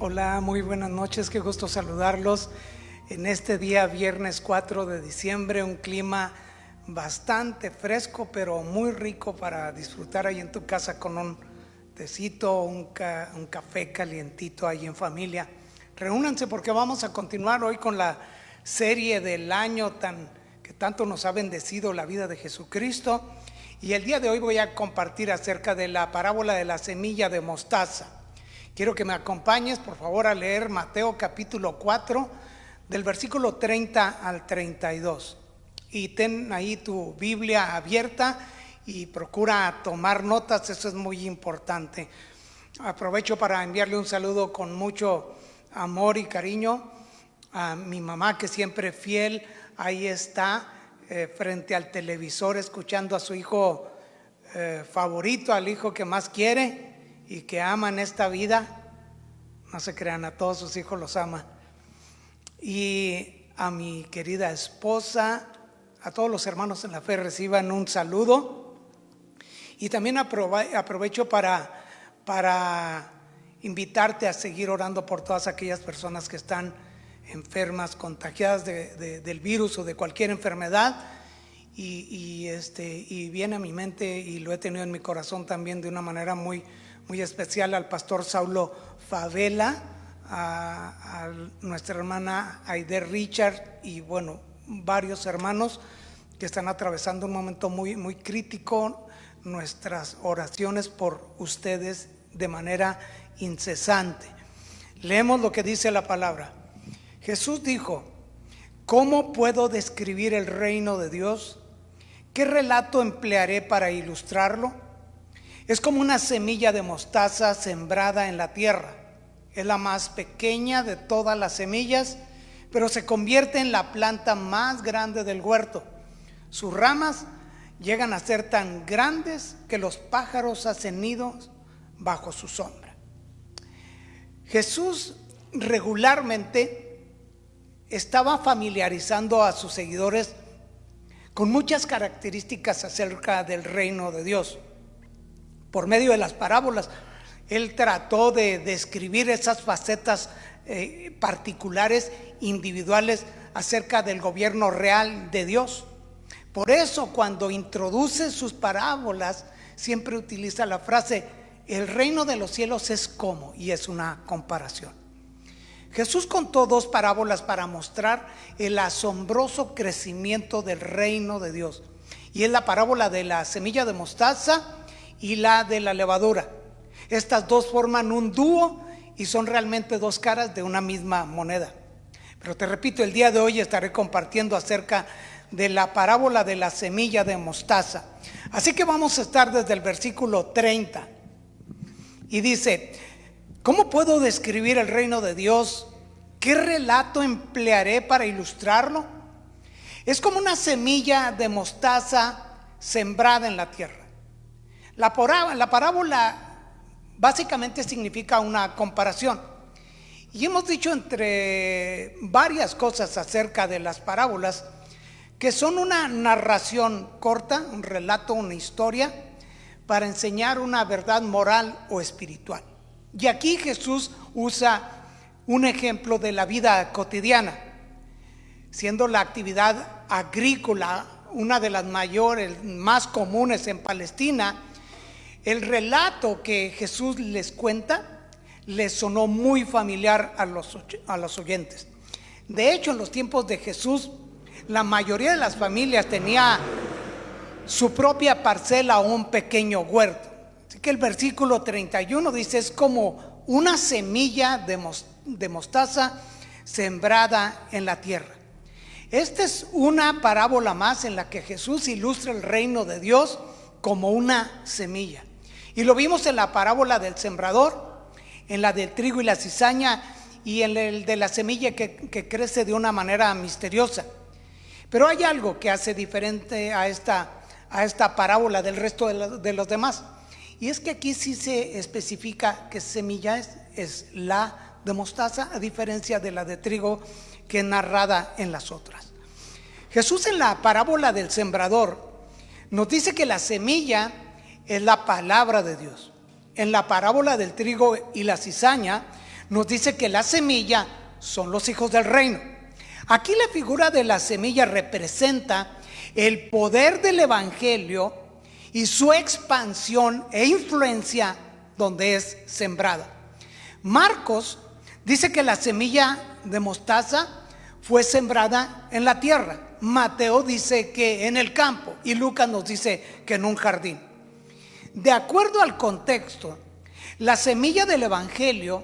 Hola, muy buenas noches, qué gusto saludarlos en este día viernes 4 de diciembre, un clima bastante fresco pero muy rico para disfrutar ahí en tu casa con un tecito, un café calientito ahí en familia. Reúnanse porque vamos a continuar hoy con la serie del año que tanto nos ha bendecido la vida de Jesucristo, y el día de hoy voy a compartir acerca de la parábola de la semilla de mostaza. Quiero que me acompañes, por favor, a leer Mateo capítulo 4, del versículo 30 al 32. Y ten ahí tu Biblia abierta y procura tomar notas, eso es muy importante. Aprovecho para enviarle un saludo con mucho amor y cariño a mi mamá, que siempre fiel, ahí está, frente al televisor, escuchando a su hijo favorito, al hijo que más quiere y que ama en esta vida. No se crean, a todos sus hijos los ama. Y a mi querida esposa, a todos los hermanos en la fe, reciban un saludo. Y también aprovecho para invitarte a seguir orando por todas aquellas personas que están enfermas, contagiadas del virus o de cualquier enfermedad. Y viene a mi mente, y lo he tenido en mi corazón también de una manera muy especial, al pastor Saulo Favela, a nuestra hermana Aider Richard, y bueno, varios hermanos que están atravesando un momento muy crítico. Nuestras oraciones por ustedes de manera incesante. Leemos lo que dice la palabra. Jesús dijo: ¿cómo puedo describir el reino de Dios? ¿Qué relato emplearé para ilustrarlo? Es como una semilla de mostaza sembrada en la tierra. Es la más pequeña de todas las semillas, pero se convierte en la planta más grande del huerto. Sus ramas llegan a ser tan grandes que los pájaros hacen nidos bajo su sombra. Jesús regularmente estaba familiarizando a sus seguidores con muchas características acerca del reino de Dios. Por medio de las parábolas, Él trató de describir esas facetas particulares, individuales, acerca del gobierno real de Dios. Por eso, cuando introduce sus parábolas, siempre utiliza la frase: el reino de los cielos es como, y es una comparación. Jesús contó dos parábolas para mostrar el asombroso crecimiento del reino de Dios, y es la parábola de la semilla de mostaza y la de la levadura. Estas dos forman un dúo y son realmente dos caras de una misma moneda. Pero te repito, el día de hoy estaré compartiendo acerca de la parábola de la semilla de mostaza. Así que vamos a estar desde el versículo 30. Y dice: ¿cómo puedo describir el reino de Dios? ¿Qué relato emplearé para ilustrarlo? Es como una semilla de mostaza sembrada en la tierra. La parábola básicamente significa una comparación. Y hemos dicho entre varias cosas acerca de las parábolas que son una narración corta, un relato, una historia, para enseñar una verdad moral o espiritual. Y aquí Jesús usa un ejemplo de la vida cotidiana, siendo la actividad agrícola una de las mayores, más comunes en Palestina. El relato que Jesús les cuenta les sonó muy familiar a los oyentes. De hecho, en los tiempos de Jesús, la mayoría de las familias tenía su propia parcela o un pequeño huerto. Así que el versículo 31 dice: es como una semilla de mostaza sembrada en la tierra. Esta es una parábola más en la que Jesús ilustra el reino de Dios como una semilla. Y lo vimos en la parábola del sembrador, en la del trigo y la cizaña, y en el de la semilla que crece de una manera misteriosa. Pero hay algo que hace diferente a esta parábola del resto de los demás. Y es que aquí sí se especifica que semilla es la de mostaza, a diferencia de la de trigo que es narrada en las otras. Jesús, en la parábola del sembrador, nos dice que la semilla es la palabra de Dios. En la parábola del trigo y la cizaña nos dice que la semilla son los hijos del reino. Aquí la figura de la semilla representa el poder del evangelio y su expansión e influencia donde es sembrada. Marcos dice que la semilla de mostaza fue sembrada en la tierra. Mateo dice que en el campo y Lucas nos dice que en un jardín. De acuerdo al contexto, la semilla del evangelio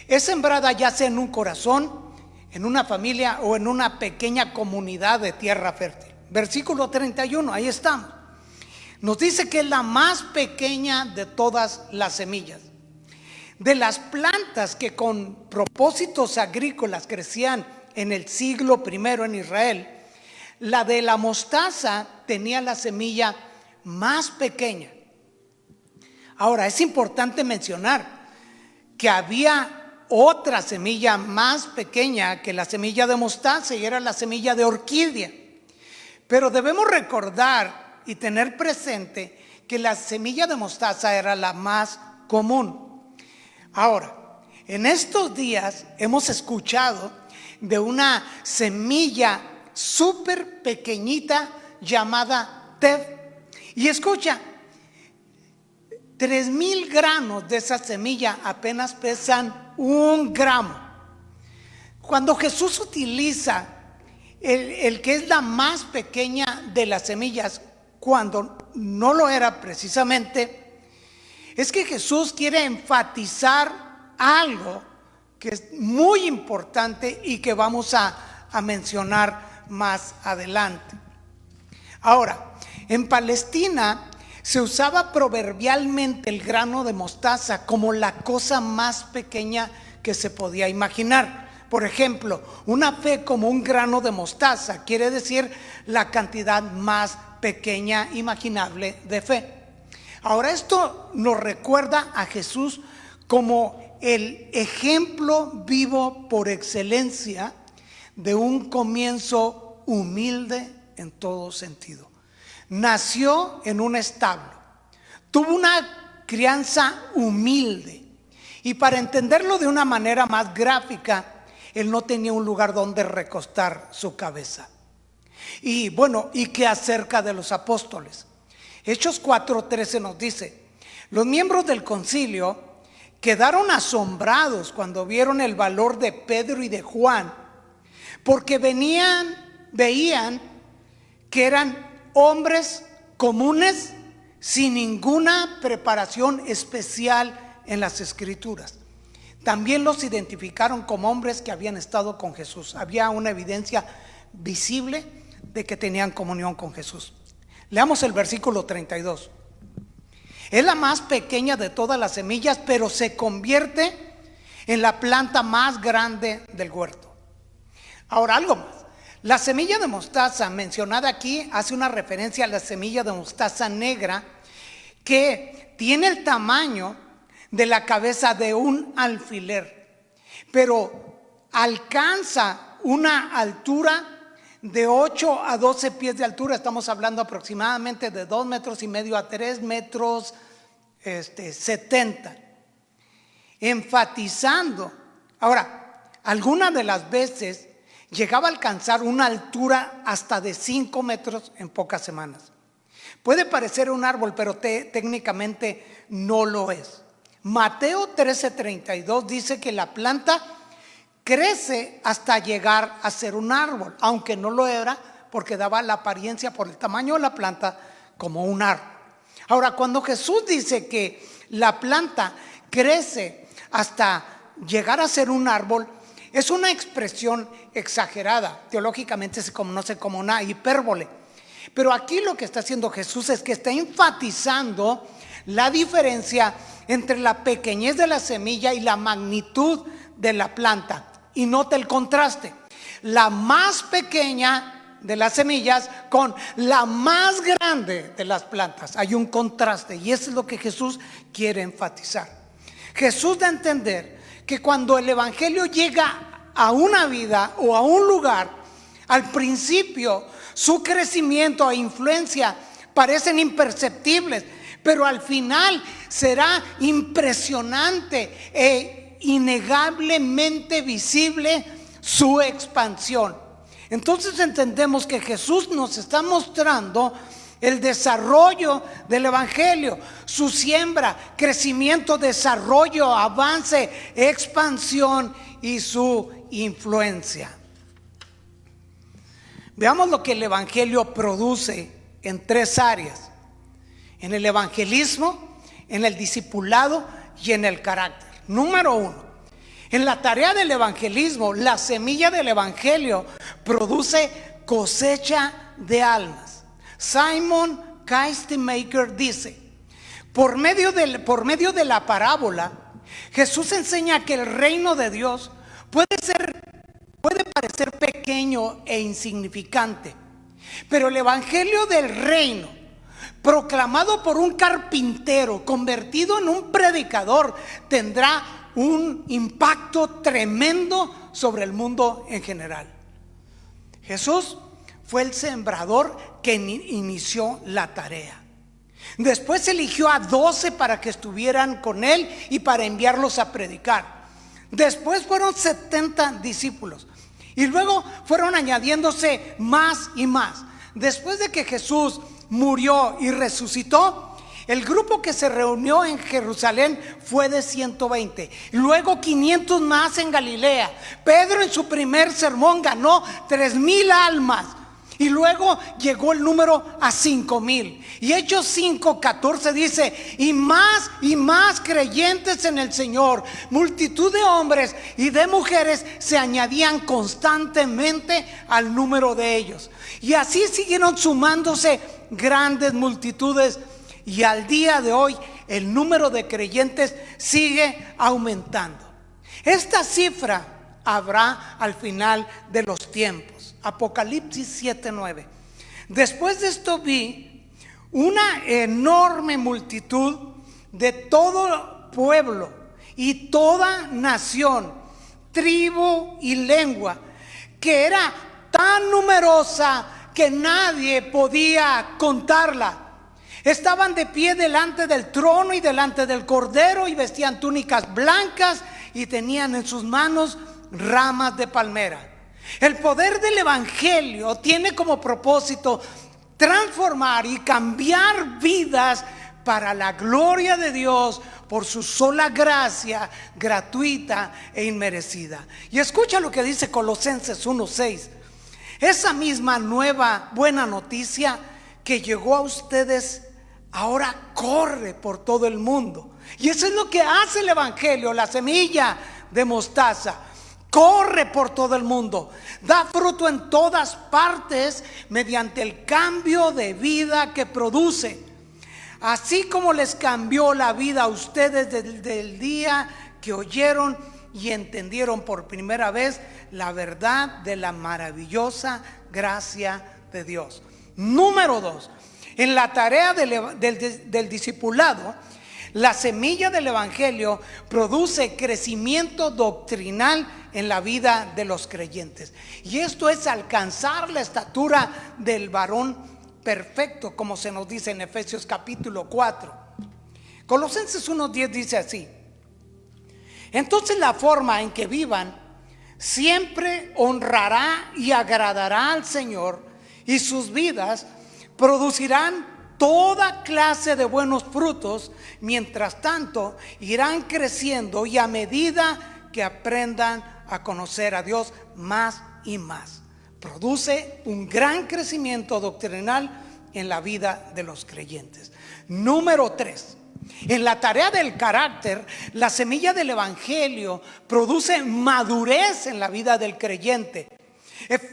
es sembrada ya sea en un corazón, en una familia o en una pequeña comunidad de tierra fértil. Versículo 31, ahí estamos. Nos dice que es la más pequeña de todas las semillas. De las plantas que con propósitos agrícolas crecían en el siglo I en Israel, la de la mostaza tenía la semilla más pequeña. Ahora, es importante mencionar que había otra semilla más pequeña que la semilla de mostaza y era la semilla de orquídea. Pero debemos recordar y tener presente que la semilla de mostaza era la más común. Ahora, en estos días hemos escuchado de una semilla súper pequeñita llamada tef. Y escucha, 3,000 granos de esa semilla apenas pesan 1 gramo. Cuando Jesús utiliza el que es la más pequeña de las semillas, cuando no lo era precisamente, es que Jesús quiere enfatizar algo que es muy importante y que vamos a mencionar más adelante. Ahora, en Palestina se usaba proverbialmente el grano de mostaza como la cosa más pequeña que se podía imaginar. Por ejemplo, una fe como un grano de mostaza quiere decir la cantidad más pequeña imaginable de fe. Ahora, esto nos recuerda a Jesús como el ejemplo vivo por excelencia de un comienzo humilde en todo sentido. Nació en un establo, tuvo una crianza humilde y para entenderlo de una manera más gráfica, él no tenía un lugar donde recostar su cabeza. Y bueno, ¿y qué acerca de los apóstoles? Hechos 4:13 nos dice: los miembros del concilio quedaron asombrados cuando vieron el valor de Pedro y de Juan, porque veían que eran hombres comunes sin ninguna preparación especial en las escrituras. También los identificaron como hombres que habían estado con Jesús. Había una evidencia visible de que tenían comunión con Jesús. Leamos el versículo 32. Es la más pequeña de todas las semillas, pero se convierte en la planta más grande del huerto. Ahora, algo más. La semilla de mostaza mencionada aquí hace una referencia a la semilla de mostaza negra que tiene el tamaño de la cabeza de un alfiler, pero alcanza una altura de 8 a 12 pies de altura. Estamos hablando aproximadamente de 2,5 metros a 3 metros 70, enfatizando. Ahora, algunas de las veces llegaba a alcanzar una altura hasta de 5 metros en pocas semanas. Puede parecer un árbol, pero técnicamente no lo es. Mateo 13:32 dice que la planta crece hasta llegar a ser un árbol, aunque no lo era porque daba la apariencia por el tamaño de la planta como un árbol. Ahora, cuando Jesús dice que la planta crece hasta llegar a ser un árbol, es una expresión exagerada. Teológicamente se conoce como una hipérbole. Pero aquí lo que está haciendo Jesús es que está enfatizando la diferencia entre la pequeñez de la semilla y la magnitud de la planta. Y nota el contraste: la más pequeña de las semillas con la más grande de las plantas. Hay un contraste y eso es lo que Jesús quiere enfatizar. Jesús da a entender que cuando el evangelio llega a una vida o a un lugar, al principio su crecimiento e influencia parecen imperceptibles, pero al final será impresionante e innegablemente visible su expansión. Entonces entendemos que Jesús nos está mostrando el desarrollo del evangelio, su siembra, crecimiento, desarrollo, avance, expansión y su influencia. Veamos lo que el evangelio produce en 3 áreas: en el evangelismo, en el discipulado y en el carácter. Número 1, en la tarea del evangelismo, la semilla del evangelio produce cosecha de almas. Simon Kistemaker dice: por medio de la parábola, Jesús enseña que el reino de Dios puede parecer pequeño e insignificante, pero el evangelio del reino, proclamado por un carpintero convertido en un predicador, tendrá un impacto tremendo sobre el mundo en general. Jesús fue el sembrador que inició la tarea. Después eligió a 12 para que estuvieran con él y para enviarlos a predicar. Después fueron 70 discípulos y luego fueron añadiéndose más y más. Después de que Jesús murió y resucitó, el grupo que se reunió en Jerusalén fue de 120. Luego 500 más en Galilea. Pedro en su primer sermón ganó 3,000 almas. Y luego llegó el número a 5,000. Y Hechos 5:14 dice: y más creyentes en el Señor, multitud de hombres y de mujeres se añadían constantemente al número de ellos. Y así siguieron sumándose grandes multitudes. Y al día de hoy el número de creyentes sigue aumentando. Esta cifra habrá al final de los tiempos. Apocalipsis 7:9. Después de esto vi una enorme multitud de todo pueblo y toda nación, tribu y lengua, que era tan numerosa que nadie podía contarla. Estaban de pie delante del trono y delante del Cordero, y vestían túnicas blancas y tenían en sus manos ramas de palmera. El poder del evangelio tiene como propósito transformar y cambiar vidas para la gloria de Dios por su sola gracia gratuita e inmerecida. Y escucha lo que dice Colosenses 1:6. Esa misma nueva buena noticia que llegó a ustedes ahora corre por todo el mundo. Y eso es lo que hace el evangelio, la semilla de mostaza. Corre por todo el mundo, da fruto en todas partes mediante el cambio de vida que produce. Así como les cambió la vida a ustedes desde el día que oyeron y entendieron por primera vez la verdad de la maravillosa gracia de Dios. Número 2, en la tarea del discipulado, la semilla del evangelio produce crecimiento doctrinal en la vida de los creyentes. Y esto es alcanzar la estatura del varón perfecto, como se nos dice en Efesios capítulo 4. Colosenses 1:10 dice así: entonces la forma en que vivan siempre honrará y agradará al Señor, y sus vidas producirán toda clase de buenos frutos. Mientras tanto irán creciendo, y a medida que aprendan a conocer a Dios más y más, produce un gran crecimiento doctrinal en la vida de los creyentes. Número 3, en la tarea del carácter, la semilla del evangelio produce madurez en la vida del creyente.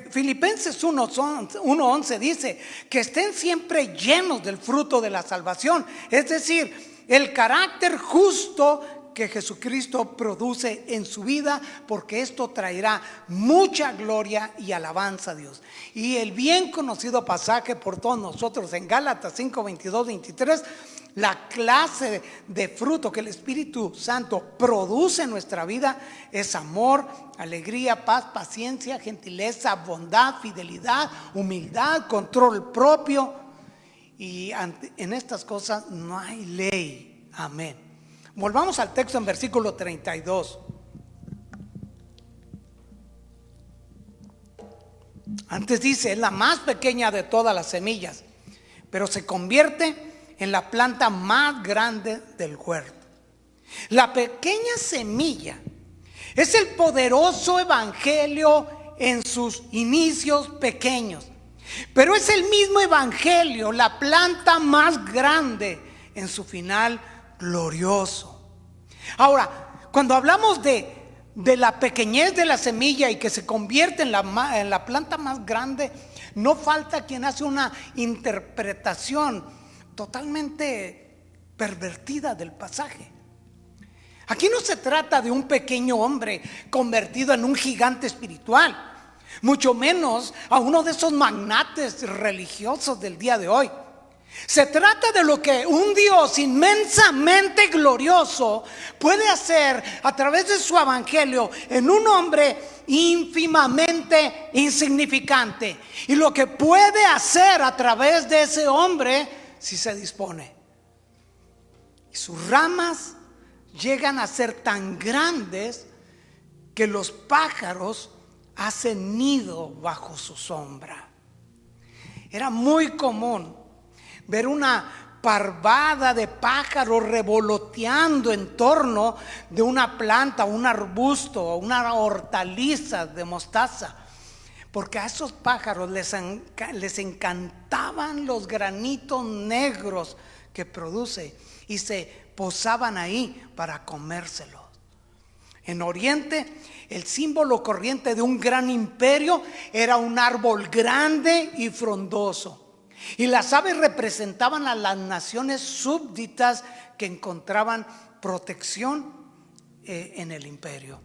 Filipenses 1:11 dice que estén siempre llenos del fruto de la salvación, es decir, el carácter justo que Jesucristo produce en su vida, porque esto traerá mucha gloria y alabanza a Dios. Y el bien conocido pasaje por todos nosotros en Gálatas 5:22-23, la clase de fruto que el Espíritu Santo produce en nuestra vida es amor, alegría, paz, paciencia, gentileza, bondad, fidelidad, humildad, control propio. Y en estas cosas no hay ley. Amén. Volvamos al texto en versículo 32. Antes dice, es la más pequeña de todas las semillas, pero se convierte en la planta más grande del huerto. La pequeña semilla es el poderoso evangelio en sus inicios pequeños, pero es el mismo evangelio, la planta más grande en su final glorioso. Ahora, cuando hablamos de la pequeñez de la semilla y que se convierte en la planta más grande, no falta quien hace una interpretación totalmente pervertida del pasaje. Aquí no se trata de un pequeño hombre convertido en un gigante espiritual, mucho menos a uno de esos magnates religiosos del día de hoy. Se trata de lo que un Dios inmensamente glorioso puede hacer a través de su evangelio en un hombre ínfimamente insignificante, y lo que puede hacer a través de ese hombre si se dispone. Y sus ramas llegan a ser tan grandes que los pájaros hacen nido bajo su sombra. Era muy común ver una parvada de pájaros revoloteando en torno de una planta, un arbusto o una hortaliza de mostaza, porque a esos pájaros les encantaban los granitos negros que produce y se posaban ahí para comérselos. En Oriente, el símbolo corriente de un gran imperio era un árbol grande y frondoso, y las aves representaban a las naciones súbditas que encontraban protección en el imperio.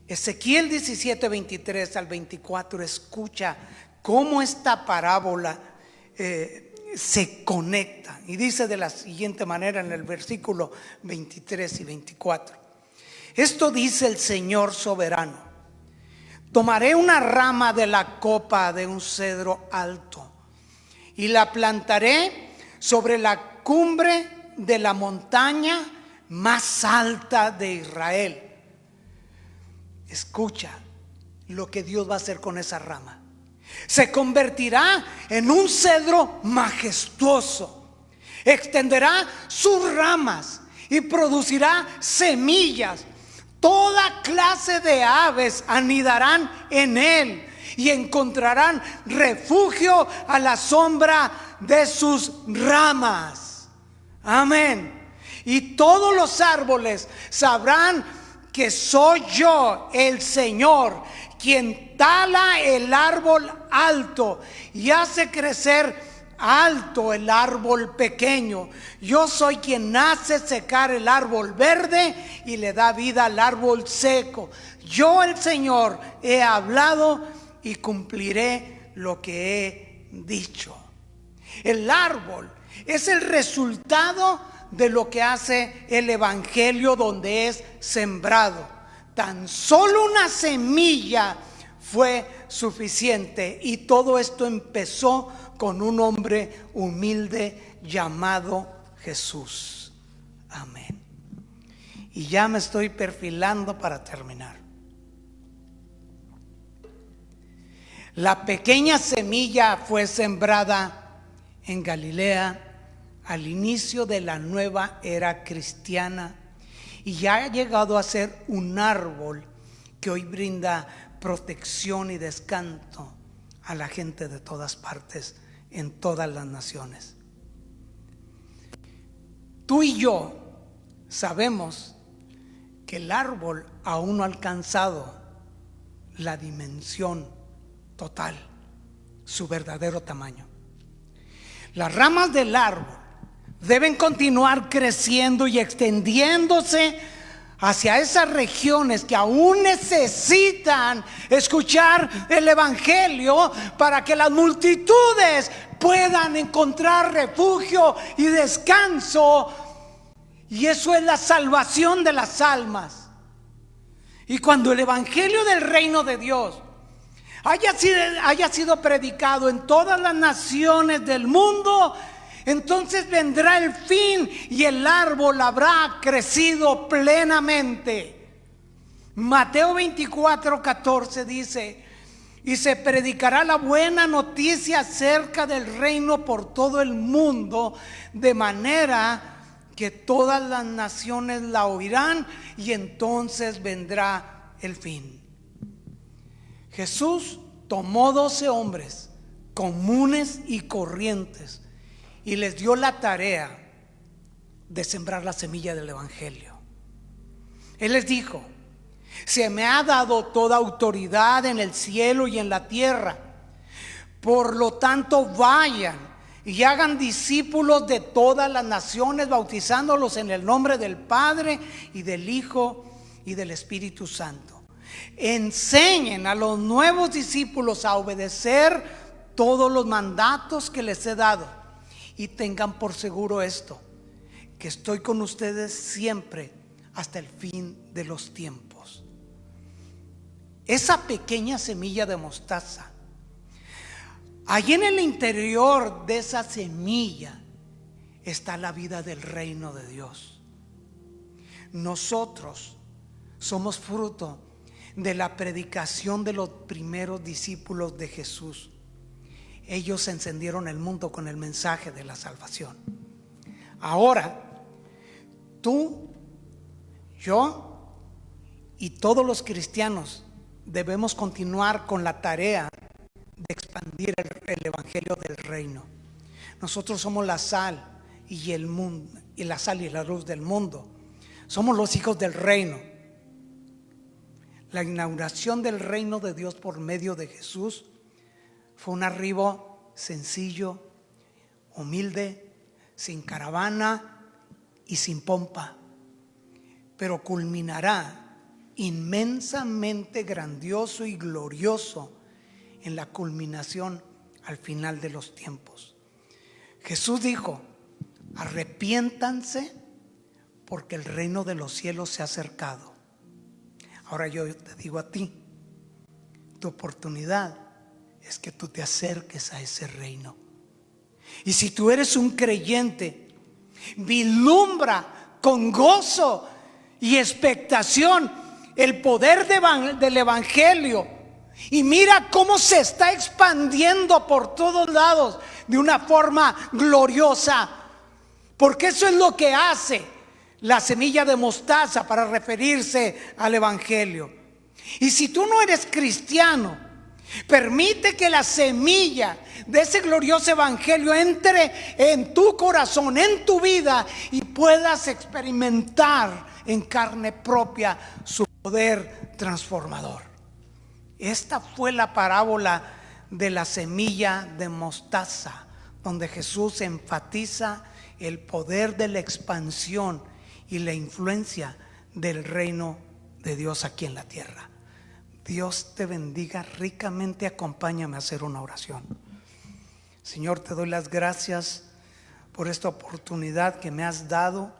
Ezequiel 17, 23 al 24, escucha cómo esta parábola se conecta, y dice de la siguiente manera en el versículo 23 y 24: esto dice el Señor soberano: tomaré una rama de la copa de un cedro alto y la plantaré sobre la cumbre de la montaña más alta de Israel. Escucha lo que Dios va a hacer con esa rama. Se convertirá en un cedro majestuoso, extenderá sus ramas y producirá semillas. Toda clase de aves anidarán en él y encontrarán refugio a la sombra de sus ramas. Amén. Y todos los árboles sabrán que soy yo, el Señor, quien tala el árbol alto y hace crecer alto el árbol pequeño. Yo soy quien hace secar el árbol verde y le da vida al árbol seco. Yo, el Señor, he hablado y cumpliré lo que he dicho. El árbol es el resultado de lo que hace el evangelio donde es sembrado. Tan solo una semilla fue suficiente, y todo esto empezó con un hombre humilde llamado Jesús. Amén. Y ya me estoy perfilando para terminar. La pequeña semilla fue sembrada en Galilea al inicio de la nueva era cristiana, y ya ha llegado a ser un árbol que hoy brinda protección y descanso a la gente de todas partes, en todas las naciones. Tú y yo sabemos que el árbol aún no ha alcanzado la dimensión total, su verdadero tamaño. Las ramas del árbol deben continuar creciendo y extendiéndose hacia esas regiones que aún necesitan escuchar el evangelio para que las multitudes puedan encontrar refugio y descanso. Y eso es la salvación de las almas. Y cuando el evangelio del reino de Dios haya sido predicado en todas las naciones del mundo, entonces vendrá el fin y el árbol habrá crecido plenamente. Mateo 24:14 dice: y se predicará la buena noticia acerca del reino por todo el mundo, de manera que todas las naciones la oirán, y entonces vendrá el fin. Jesús tomó 12 hombres comunes y corrientes y les dio la tarea de sembrar la semilla del evangelio. Él les dijo: se me ha dado toda autoridad en el cielo y en la tierra. Por lo tanto, vayan y hagan discípulos de todas las naciones, bautizándolos en el nombre del Padre y del Hijo y del Espíritu Santo. Enseñen a los nuevos discípulos a obedecer todos los mandatos que les he dado, y tengan por seguro esto, que estoy con ustedes siempre hasta el fin de los tiempos. Esa pequeña semilla de mostaza, allí en el interior de esa semilla está la vida del reino de Dios. Nosotros somos fruto de la predicación de los primeros discípulos de Jesús. Ellos encendieron el mundo con el mensaje de la salvación. Ahora, tú, yo y todos los cristianos debemos continuar con la tarea de expandir el evangelio del reino. Nosotros somos la sal y el mundo, y la sal y la luz del mundo. Somos los hijos del reino. La inauguración del reino de Dios por medio de Jesús fue un arribo sencillo, humilde, sin caravana y sin pompa, pero culminará inmensamente grandioso y glorioso en la culminación al final de los tiempos. Jesús dijo: arrepiéntanse porque el reino de los cielos se ha acercado. Ahora yo te digo a ti, tu oportunidad es que tú te acerques a ese reino. Y si tú eres un creyente, vislumbra con gozo y expectación el poder del evangelio, y mira cómo se está expandiendo por todos lados de una forma gloriosa, porque eso es lo que hace la semilla de mostaza para referirse al evangelio. Y si tú no eres cristiano, permite que la semilla de ese glorioso evangelio entre en tu corazón, en tu vida, y puedas experimentar en carne propia su poder transformador. Esta fue la parábola de la semilla de mostaza, donde Jesús enfatiza el poder de la expansión y la influencia del reino de Dios aquí en la tierra. Dios te bendiga ricamente. Acompáñame a hacer una oración. Señor, te doy las gracias por esta oportunidad que me has dado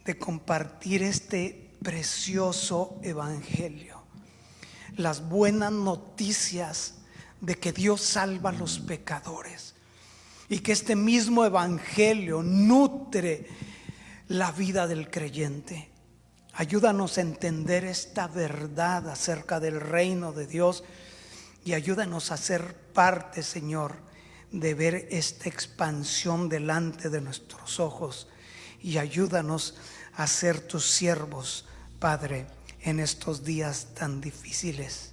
de compartir este precioso evangelio, las buenas noticias de que Dios salva a los pecadores, y que este mismo evangelio nutre la vida del creyente. Ayúdanos a entender esta verdad acerca del reino de Dios, y ayúdanos a ser parte, Señor, de ver esta expansión delante de nuestros ojos, y ayúdanos a ser tus siervos, Padre, en estos días tan difíciles.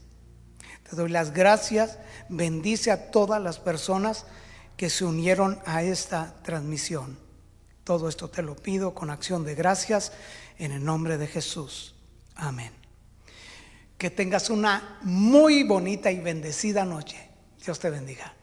Te doy las gracias. Bendice a todas las personas que se unieron a esta transmisión. Todo esto te lo pido con acción de gracias en el nombre de Jesús. Amén. Que tengas una muy bonita y bendecida noche. Dios te bendiga.